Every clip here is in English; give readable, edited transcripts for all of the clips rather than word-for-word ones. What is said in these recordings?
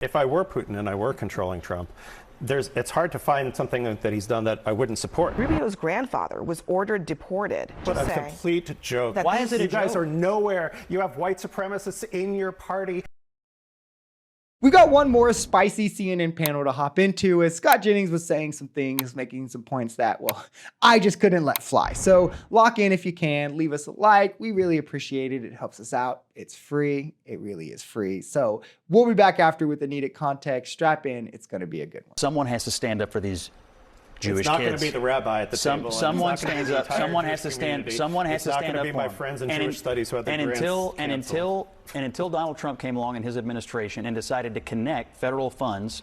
If I were Putin and I were controlling Trump, it's hard to find something that he's done that I wouldn't support. Rubio's grandfather was ordered deported. What a complete joke. Why is it a joke? You guys are nowhere. You have white supremacists in your party. We got one more spicy CNN panel to hop into as Scott Jennings was saying some things, making some points that, well, I just couldn't let fly. So lock in if you can, leave us a like. We really appreciate it. It helps us out. It's free. It really is free. So we'll be back after with the needed context. Strap in. It's going to be a good one. Someone has to stand up for these Jewish kids. It's not kids. going to be the rabbi at the table. Someone stands up. Someone has to stand. Someone has to stand up. It's not going to be my friends in Jewish studies who had their until Donald Trump came along in his administration and decided to connect federal funds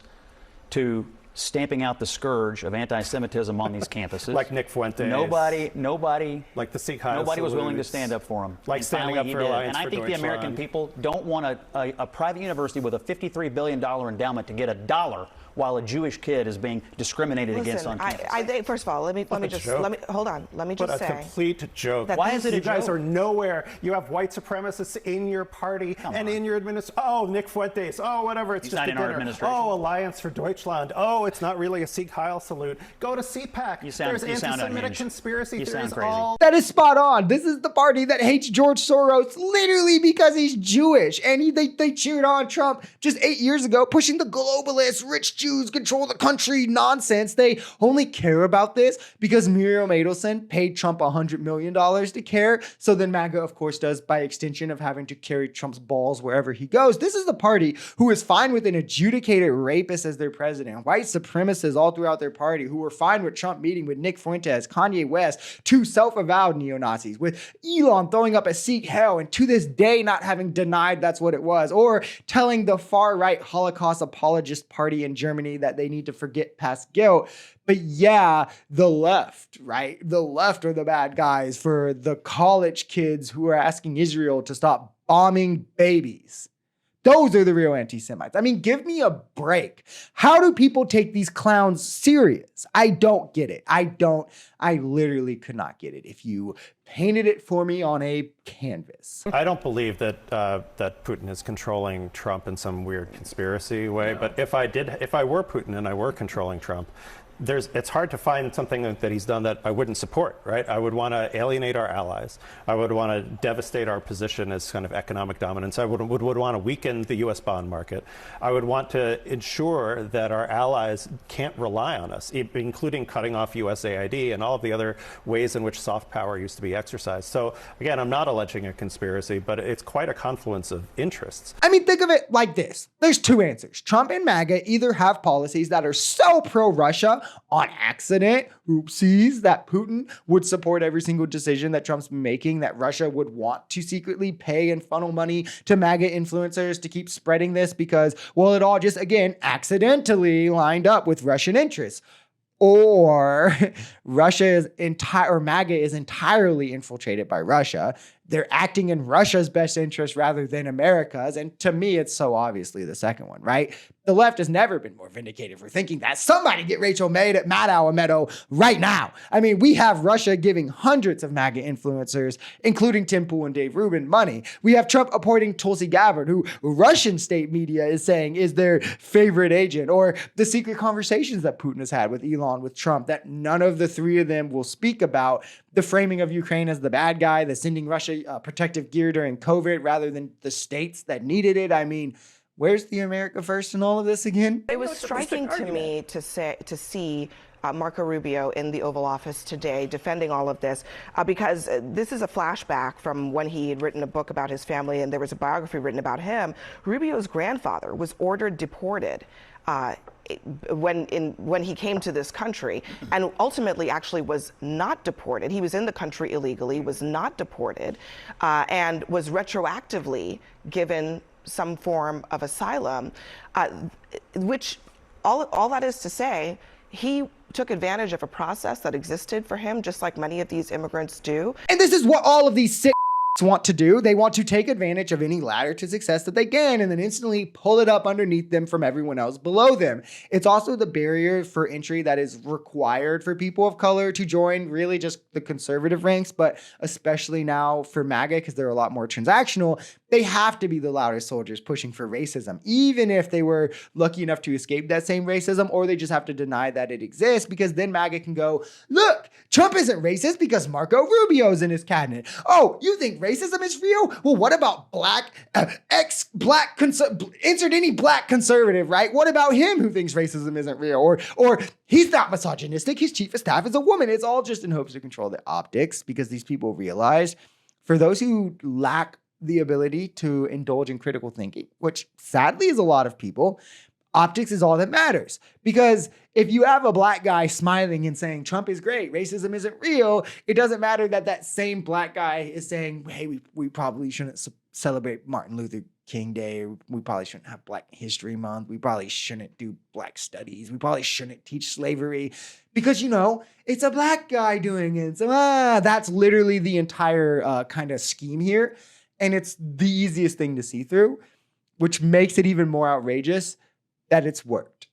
to stamping out the scourge of anti-Semitism on these campuses. Like Nick Fuentes. Nobody. Like the Sikh Heil Nobody was willing to salutes. stand up for him. Like and standing up for Alliance And I for think the American Deutschland. people don't want a private university with a $53 billion endowment to get $1 while a Jewish kid is being discriminated against on campus. I think, first of all, let me hold on. Let me just say. What a complete joke. Why is it a joke? You guys are nowhere. You have white supremacists in your party and in your administration. Oh, Nick Fuentes. Oh, whatever. It's He's just not a in our dinner. administration. Oh, Alliance for Deutschland. Oh, it's not really a Sikh Heil salute. Go to CPAC. There's anti-Semitic conspiracy theories. That is spot on. This is the party that hates George Soros literally because he's Jewish. And they cheered on Trump just 8 years ago, pushing the globalist, rich Jews control the country nonsense. They only care about this because Muriel Adelson paid Trump $100 million to care. So then MAGA, of course, does by extension of having to carry Trump's balls wherever he goes. This is the party who is fine with an adjudicated rapist as their president, white supremacists all throughout their party who were fine with Trump meeting with Nick Fuentes, Kanye West, two self-avowed neo-Nazis, with Elon throwing up a Sikh hell and to this day not having denied that's what it was, or telling the far-right Holocaust apologist party in Germany that they need to forget past guilt. But yeah, the left, right? The left are the bad guys for the college kids who are asking Israel to stop bombing babies. Those are the real anti-Semites. I mean, give me a break. How do people take these clowns serious? I don't get it. I literally could not get it if you painted it for me on a canvas. I don't believe that Putin is controlling Trump in some weird conspiracy way. No. But if I were Putin and I were controlling Trump, it's hard to find something that he's done that I wouldn't support, right? I would want to alienate our allies. I would want to devastate our position as kind of economic dominance. I would want to weaken the U.S. bond market. I would want to ensure that our allies can't rely on us, including cutting off USAID and all of the other ways in which soft power used to be exercised. So again, I'm not alleging a conspiracy, but it's quite a confluence of interests. I mean, think of it like this. There's two answers. Trump and MAGA either have policies that are so pro-Russia on accident, oopsies, that Putin would support every single decision that Trump's making, that Russia would want to secretly pay and funnel money to MAGA influencers to keep spreading this because, well, it all just, again, accidentally lined up with Russian interests. Or MAGA is entirely infiltrated by Russia. They're acting in Russia's best interest rather than America's. And to me, it's so obviously the second one, right? The left has never been more vindicated for thinking that. Somebody get Rachel Maddow right now. I mean, we have Russia giving hundreds of MAGA influencers, including Tim Pool and Dave Rubin, money. We have Trump appointing Tulsi Gabbard, who Russian state media is saying is their favorite agent, or the secret conversations that Putin has had with Elon, with Trump, that none of the three of them will speak about. The framing of Ukraine as the bad guy, the sending Russia protective gear during COVID rather than the states that needed it. I mean, where's the America First in all of this again? It was striking to me to see Marco Rubio in the Oval Office today defending all of this because this is a flashback from when he had written a book about his family and there was a biography written about him. Rubio's grandfather was ordered deported when he came to this country and ultimately actually was not deported. He was in the country illegally, was not deported, and was retroactively given some form of asylum, which all that is to say, he took advantage of a process that existed for him, just like many of these immigrants do. And this is what all of these sick want to do. They want to take advantage of any ladder to success that they can and then instantly pull it up underneath them from everyone else below them. It's also the barrier for entry that is required for people of color to join really just the conservative ranks, but especially now for MAGA because they're a lot more transactional. They have to be the loudest soldiers pushing for racism, even if they were lucky enough to escape that same racism, or they just have to deny that it exists, because then MAGA can go, look, Trump isn't racist because Marco Rubio's in his cabinet. Oh, you think racism is real? Well, what about insert any black conservative, right? What about him who thinks racism isn't real? Or he's not misogynistic, his chief of staff is a woman. It's all just in hopes to control the optics, because these people realize for those who lack the ability to indulge in critical thinking, which sadly is a lot of people, optics is all that matters. Because if you have a black guy smiling and saying Trump is great, racism isn't real, it doesn't matter that that same black guy is saying, hey, we probably shouldn't celebrate Martin Luther King Day. We probably shouldn't have Black History Month. We probably shouldn't do black studies. We probably shouldn't teach slavery because, it's a black guy doing it. So that's literally the entire kind of scheme here. And it's the easiest thing to see through, which makes it even more outrageous that it's worked.